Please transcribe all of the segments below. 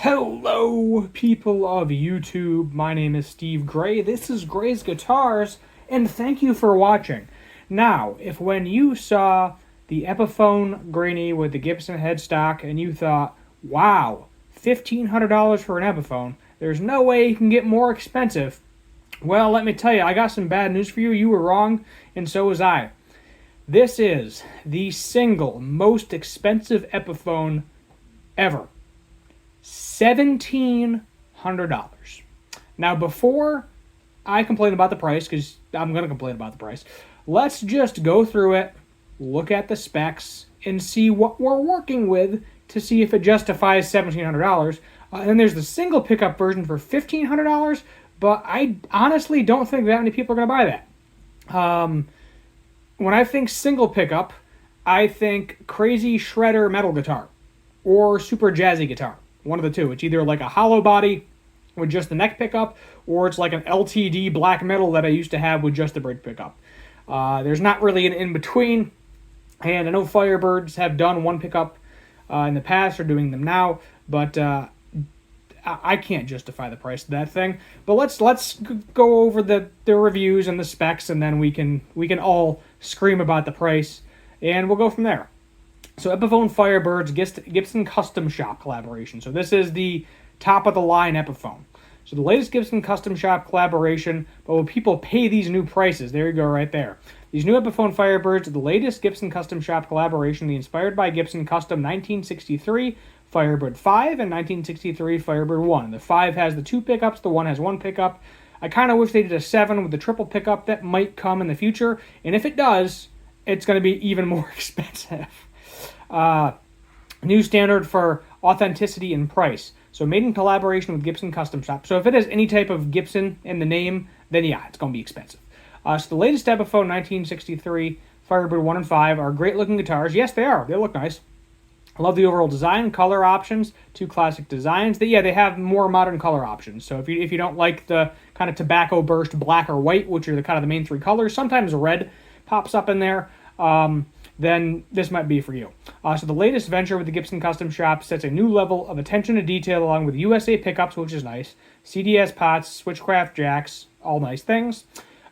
Hello, people of YouTube. My name is Steve Gray. This is Gray's Guitars, and thank you for watching. Now, if when you saw the Epiphone Greenie with the Gibson headstock and you thought, wow, $1,500 for an Epiphone, there's no way you can get more expensive. Well, let me tell you, I got some bad news for you. You were wrong, and so was I. This is the single most expensive Epiphone ever. $1,700. Now, before I complain about the price, because I'm going to complain about the price, let's just go through it, look at the specs, and see what we're working with to see if it justifies $1,700. And then there's the single pickup version for $1,500, but I honestly don't think that many people are going to buy that. When I think single pickup, I think crazy shredder metal guitar or super jazzy guitar. One of the two. It's either like a hollow body with just the neck pickup, or it's like an LTD black metal that I used to have with just the bridge pickup. There's not really an in-between, and I know Firebirds have done one pickup in the past, or doing them now, but I can't justify the price of that thing. But let's go over the reviews and the specs, and then we can all scream about the price, and we'll go from there. So Epiphone Firebird's Gibson Custom Shop collaboration. So this is the top-of-the-line Epiphone. So the latest Gibson Custom Shop collaboration, but will people pay these new prices? There you go, right there. These new Epiphone Firebirds are the latest Gibson Custom Shop collaboration, the inspired by Gibson Custom 1963 Firebird V and 1963 Firebird I. The 5 has the 2 pickups, the 1 has 1 pickup. I kind of wish they did a 7 with the triple pickup. That might come in the future, and if it does, it's going to be even more expensive. New standard for authenticity and price. So made in collaboration with Gibson Custom Shop. So if it has any type of Gibson in the name, then yeah, it's going to be expensive. So the latest Epiphone 1963 Firebird 1 and 5 are great looking guitars. Yes, they are. They look nice. I love the overall design, color options, 2 classic designs. They have more modern color options. So if you don't like the kind of tobacco burst black or white, which are the kind of the main 3 colors, sometimes red pops up in there. Then this might be for you. So the latest venture with the Gibson Custom Shop sets a new level of attention to detail along with USA pickups, which is nice, CDS pots, switchcraft jacks, all nice things.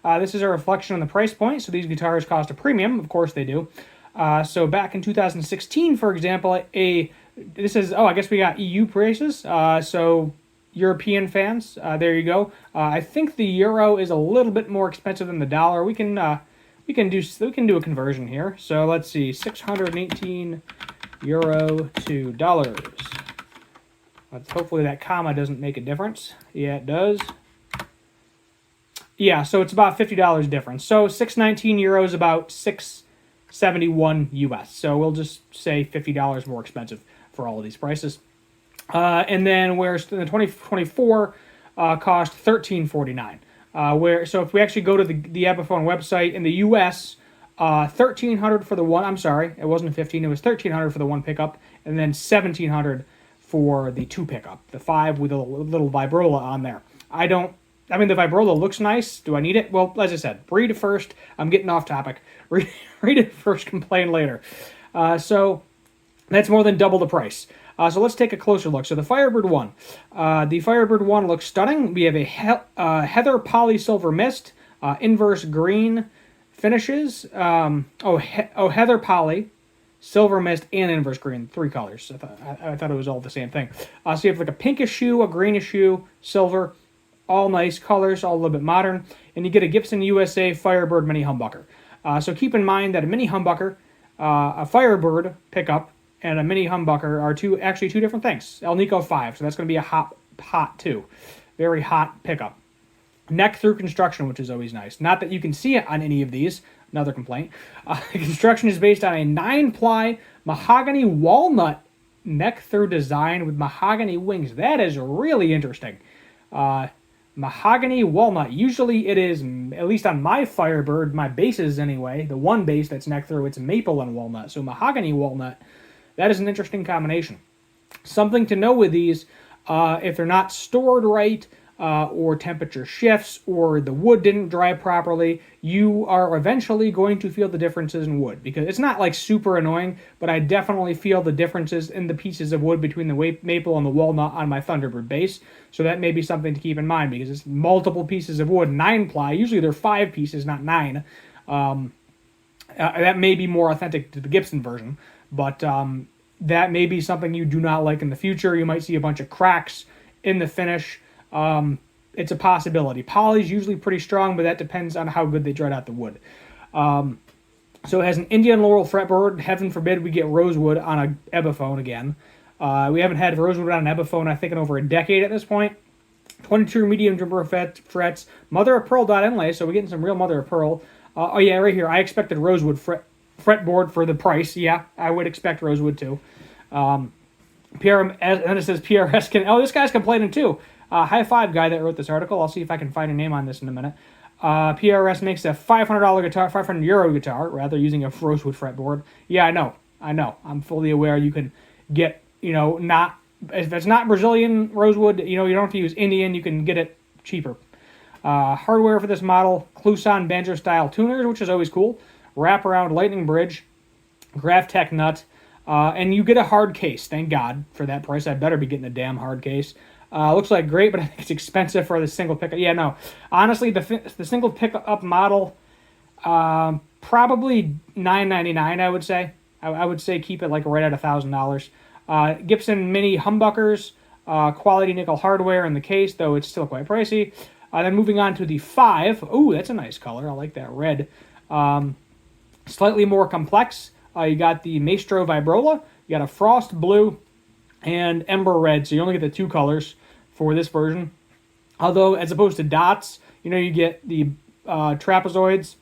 This is a reflection on the price point, so these guitars cost a premium. Of course they do. So back in 2016, for example, I guess we got EU prices, so European fans, there you go. I think the euro is a little bit more expensive than the dollar. We can do a conversion here. So let's see, 618 euro to dollars. Hopefully that comma doesn't make a difference. Yeah, it does. Yeah, so it's about $50 difference. So 619 euros, about 671 US. So we'll just say $50 more expensive for all of these prices. And then whereas the 2024 cost $1349. So if we actually go to the Epiphone website in the U.S., $1,300 for the one. I'm sorry, it wasn't $1,500. It was $1,300 for the 1 pickup, and then $1,700 for the 2 pickup. The 5 with a little vibrola on there. The vibrola looks nice. Do I need it? Well, as I said, read it first. I'm getting off topic. Read it first. Complain later. So that's more than double the price. So let's take a closer look. So the Firebird 1. The Firebird 1 looks stunning. We have a Heather Poly Silver Mist, inverse green finishes. Heather Poly, Silver Mist, and inverse green. 3 colors. I thought it was all the same thing. So you have like a pinkish hue, a greenish hue, silver. All nice colors, all a little bit modern. And you get a Gibson USA Firebird mini humbucker. So keep in mind that a mini humbucker, a Firebird pickup, and a mini humbucker are actually two different things. El Nico 5, so that's going to be a hot too. Very hot pickup. Neck through construction, which is always nice. Not that you can see it on any of these. Another complaint. The construction is based on a 9-ply mahogany walnut neck through design with mahogany wings. That is really interesting. Mahogany walnut. Usually it is, at least on my Firebird, my bases anyway, the one base that's neck through, it's maple and walnut. So mahogany walnut. That is an interesting combination. Something to know with these, if they're not stored right, or temperature shifts, or the wood didn't dry properly, you are eventually going to feel the differences in wood. Because it's not like super annoying, but I definitely feel the differences in the pieces of wood between the maple and the walnut on my Thunderbird bass. So that may be something to keep in mind, because it's multiple pieces of wood, 9-ply. Usually they're 5 pieces, not 9. That may be more authentic to the Gibson version, but that may be something you do not like in the future. You might see a bunch of cracks in the finish. It's a possibility. Poly's usually pretty strong, but that depends on how good they dried out the wood. So it has an Indian laurel fretboard. Heaven forbid we get rosewood on a Epiphone again. We haven't had rosewood on an Epiphone, I think, in over a decade at this point. 22 medium timber frets. Mother of pearl dot inlay, so we're getting some real mother of pearl. Oh yeah, right here. I expected rosewood fretboard for the price. Yeah, I would expect rosewood too. PRS, and then it says PRS can. Oh, this guy's complaining too. High five guy that wrote this article. I'll see if I can find a name on this in a minute. PRS makes a $500 guitar, €500 guitar, rather, using a rosewood fretboard. Yeah, I know. I'm fully aware you can get, not, if it's not Brazilian rosewood, you don't have to use Indian, you can get it cheaper. Hardware for this model, Kluson banjo style tuners, which is always cool. Wraparound lightning bridge, Graphtec nut, and you get a hard case. Thank God for that price. I better be getting a damn hard case. Looks like great, but I think it's expensive for the single pickup. Yeah, no. Honestly, the single pickup model, probably $999, I would say. I would say keep it like right at $1,000. Gibson mini humbuckers, quality nickel hardware in the case, though it's still quite pricey. Then moving on to the 5. Ooh, that's a nice color. I like that red. Slightly more complex. You got the Maestro Vibrola. You got a Frost Blue and Ember Red. So you only get the 2 colors for this version. Although, as opposed to dots, you get the trapezoids,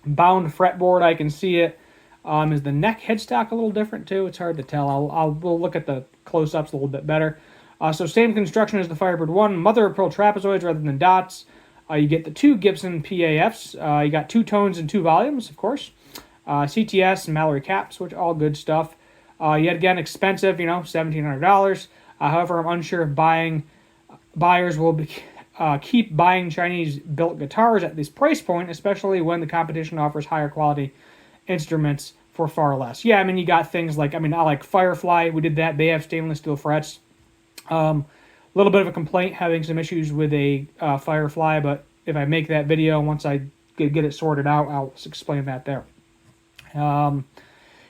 bound fretboard. I can see it. Is the neck headstock a little different too? It's hard to tell. We'll look at the close-ups a little bit better. So same construction as the Firebird 1, mother of pearl trapezoids rather than dots. You get the 2 Gibson PAFs. You got 2 tones and 2 volumes, of course. CTS and Mallory caps, which all good stuff. Yet again, expensive, $1,700. However, I'm unsure if buyers will keep buying Chinese-built guitars at this price point, especially when the competition offers higher quality instruments for far less. Yeah, you got things like, I like Firefly. We did that. They have stainless steel frets. Little bit of a complaint having some issues with a Firefly, but if I make that video, once I get it sorted out, I'll explain that there.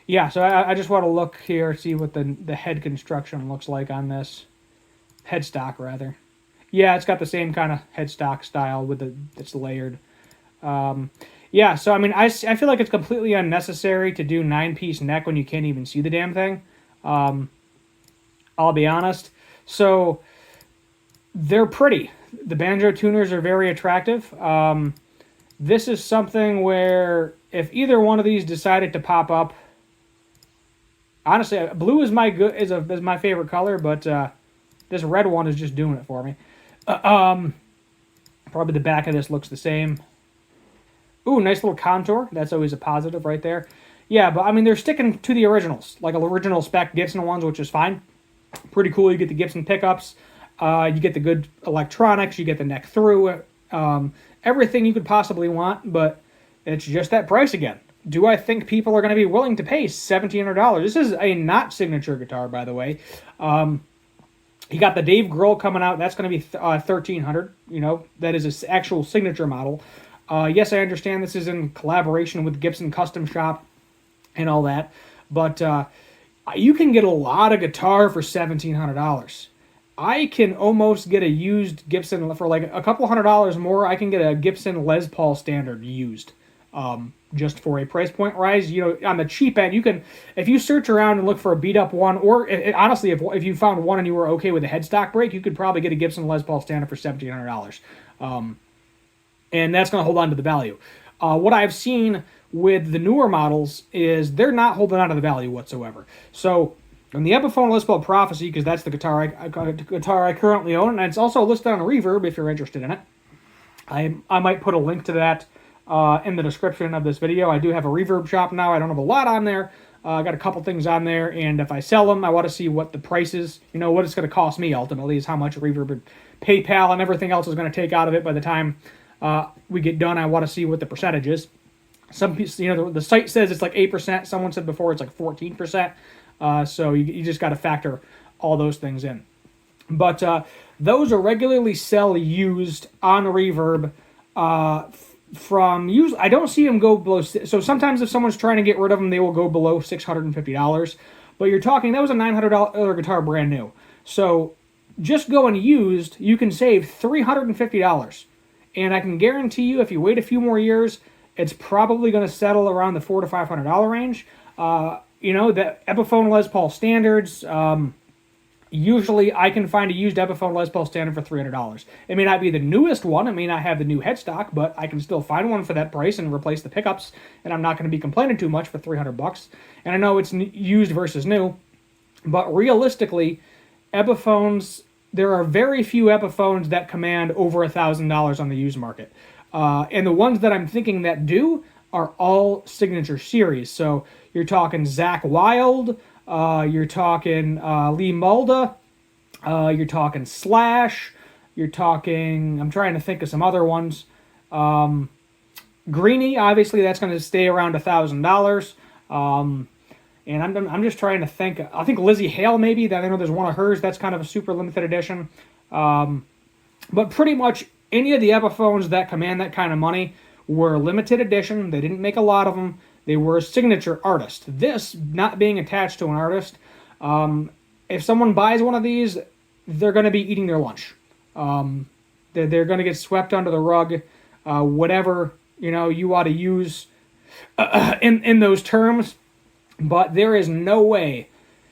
Yeah, so I just want to look here, see what the head construction looks like on this. Headstock, rather. Yeah, it's got the same kind of headstock style it's layered. Yeah, so I feel like it's completely unnecessary to do 9-piece neck when you can't even see the damn thing. I'll be honest. So they're pretty. The banjo tuners are very attractive. This is something where if either one of these decided to pop up, honestly, blue is my favorite color, but this red one is just doing it for me. Probably the back of this looks the same. Ooh, nice little contour. That's always a positive right there. Yeah, but they're sticking to the originals, like original spec Gibson ones, which is fine. Pretty cool. You get the Gibson pickups. You get the good electronics. You get the neck through. Everything you could possibly want, but it's just that price again. Do I think people are going to be willing to pay $1,700? This is a not signature guitar, by the way. You got the Dave Grohl coming out. That's going to be $1,300. That is an actual signature model. Yes, I understand this is in collaboration with Gibson Custom Shop and all that, but you can get a lot of guitar for $1,700. I can almost get a used Gibson for like a couple $100 more. I can get a Gibson Les Paul Standard used, just for a price point rise. On the cheap end, you can, if you search around and look for a beat up one, or honestly, if you found one and you were okay with a headstock break, you could probably get a Gibson Les Paul Standard for $1,700. And that's going to hold on to the value. What I've seen with the newer models is they're not holding on to the value whatsoever. So on the Epiphone Les Paul Prophecy, because that's the guitar I currently own, and it's also listed on Reverb if you're interested in it. I might put a link to that in the description of this video. I do have a Reverb shop now. I don't have a lot on there, I got a couple things on there, and if I sell them, I want to see what the price is. You know, what it's going to cost me ultimately is how much Reverb and PayPal and everything else is going to take out of it by the time we get done. I want to see what the percentage is. Some, you know, the site says it's like 8%. Someone said before it's like 14%. So you just got to factor all those things in. But those are regularly sell used on Reverb from use. I don't see them go below. So sometimes if someone's trying to get rid of them, they will go below $650. But you're talking, that was a $900 guitar brand new. So just going used, you can save $350. And I can guarantee you, if you wait a few more years, it's probably going to settle around the $400 to $500 range. You know, the Epiphone Les Paul standards, usually I can find a used Epiphone Les Paul standard for $300. It may not be the newest one, it may not have the new headstock, but I can still find one for that price and replace the pickups, and I'm not going to be complaining too much for $300. And I know it's used versus new, but realistically, Epiphones, there are very few Epiphones that command over $1,000 on the used market. And the ones that I'm thinking that do are all signature series. So you're talking Zach Wild, you're talking Lee Mulda, you're talking Slash, you're talking, I'm trying to think of some other ones. Greenie, obviously that's going to stay around $1,000. And I'm just trying to think. I think Lizzie Hale maybe. That I know there's one of hers. That's kind of a super limited edition. But pretty much any of the Epiphones that command that kind of money were limited edition. They didn't make a lot of them. They were a signature artist. This not being attached to an artist. If someone buys one of these, they're going to be eating their lunch. They're going to get swept under the rug. Whatever you ought to use in those terms. But there is no way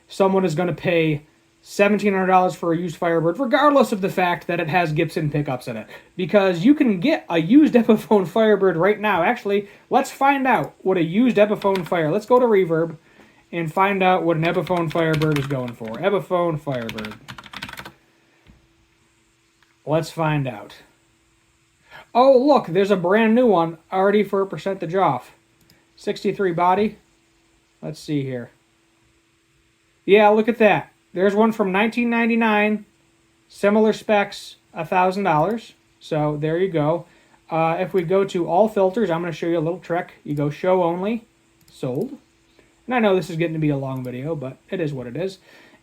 someone is going to pay $1,700 for a used Firebird, regardless of the fact that it has Gibson pickups in it. Because you can get a used Epiphone Firebird right now. Actually, let's find out what a used Epiphone Let's go to Reverb and find out what an Epiphone Firebird is going for. Epiphone Firebird. Let's find out. Oh, look, there's a brand new one already for a percentage off. 63 body. Let's see here. Yeah, look at that. There's one from 1999. Similar specs, $1,000. So there you go. If we go to all filters, I'm going to show you a little trick. You go show only, sold. And I know this is getting to be a long video, but it is what it is.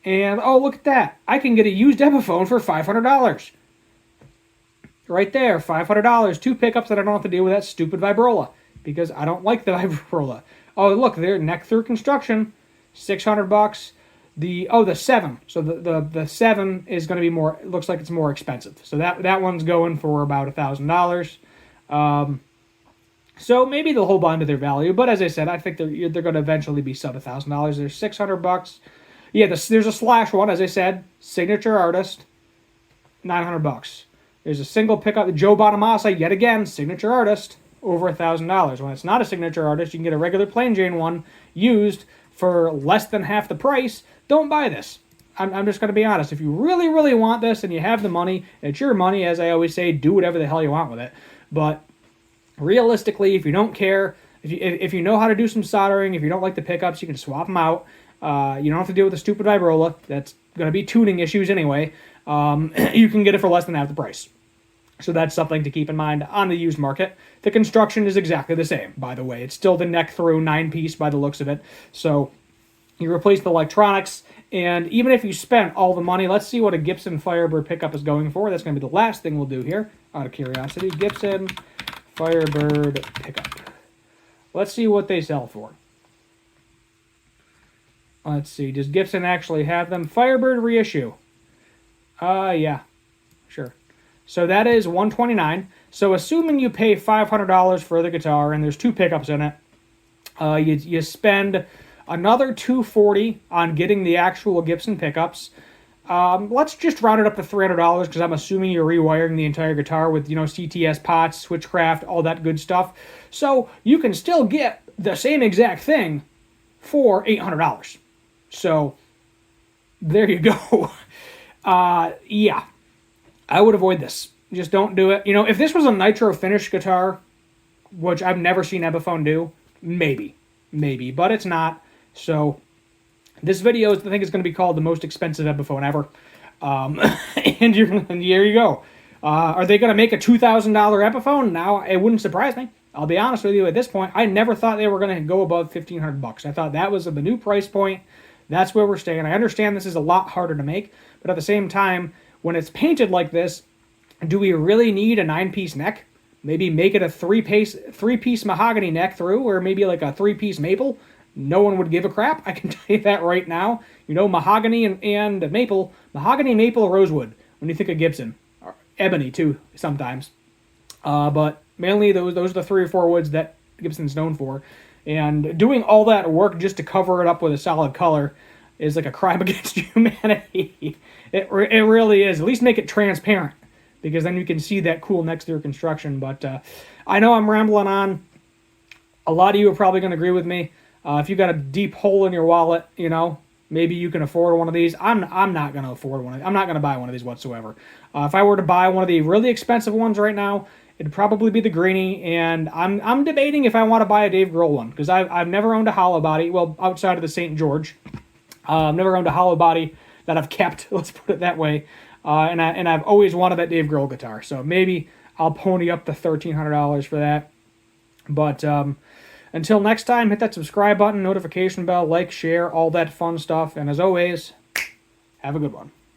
And oh, look at that. I can get a used Epiphone for $500. Right there, $500. Two pickups that I don't have to deal with that stupid vibrola. Because I don't like the vibrola. Oh, look, they're neck through construction, $600. The 7. So the 7 is going to be more. It looks like it's more expensive. So that one's going for about $1,000. So maybe they'll hold on to their value. But as I said, I think they're going to eventually be sub $1,000. There's $600. Yeah, there's a Slash one, as I said, signature artist, $900. There's a single pickup, Joe Bonamassa, yet again, signature artist. Over $1,000. When it's not a signature artist, you can get a regular plain Jane one used for less than half the price. Don't buy this. I'm just going to be honest. If you really, really want this and you have the money, it's your money. As I always say, do whatever the hell you want with it. But realistically, if you don't care, if you know how to do some soldering, if you don't like the pickups, you can swap them out. You don't have to deal with the stupid vibrola. That's going to be tuning issues anyway. You can get it for less than half the price. So that's something to keep in mind on the used market. The construction is exactly the same, by the way. It's still the neck-through 9-piece by the looks of it. So you replace the electronics, and even if you spent all the money, let's see what a Gibson Firebird pickup is going for. That's going to be the last thing we'll do here, out of curiosity. Gibson Firebird pickup. Let's see what they sell for. Let's see. Does Gibson actually have them? Firebird reissue. Yeah. Sure. So that is $129. So assuming you pay $500 for the guitar and there's two pickups in it, you spend another $240 on getting the actual Gibson pickups. Let's just round it up to $300 because I'm assuming you're rewiring the entire guitar with CTS pots, switchcraft, all that good stuff. So you can still get the same exact thing for $800. So there you go. Yeah. I would avoid this. Just don't do it. If this was a nitro finish guitar, which I've never seen Epiphone do, maybe. But it's not. So this video, I think, is going to be called the most expensive Epiphone ever. And here you go. Are they going to make a $2,000 Epiphone? Now, it wouldn't surprise me. I'll be honest with you, at this point, I never thought they were going to go above $1,500. I thought that was the new price point. That's where we're staying. I understand this is a lot harder to make, but at the same time, when it's painted like this, do we really need a 9-piece neck? Maybe make it a three-piece mahogany neck through, or maybe like a 3-piece maple. No one would give a crap. I can tell you that right now. You know, mahogany and maple. Mahogany, maple, rosewood, when you think of Gibson. Or ebony, too, sometimes. But mainly those are the 3 or 4 woods that Gibson's known for. And doing all that work just to cover it up with a solid color is like a crime against humanity. It really is. At least make it transparent, because then you can see that cool next to your construction. But I know I'm rambling on. A lot of you are probably going to agree with me. If you got a deep hole in your wallet, you know, maybe you can afford one of these. I'm not going to afford one. I'm not going to buy one of these whatsoever. If I were to buy one of the really expensive ones right now, it'd probably be the Greenie, and I'm debating if I want to buy a Dave Grohl one, because I've never owned a hollow body, well, outside of the St. George. I've never owned a hollow body that I've kept, let's put it that way, and I've always wanted that Dave Grohl guitar, so maybe I'll pony up the $1,300 for that. But until next time, hit that subscribe button, notification bell, like, share, all that fun stuff, and as always, have a good one.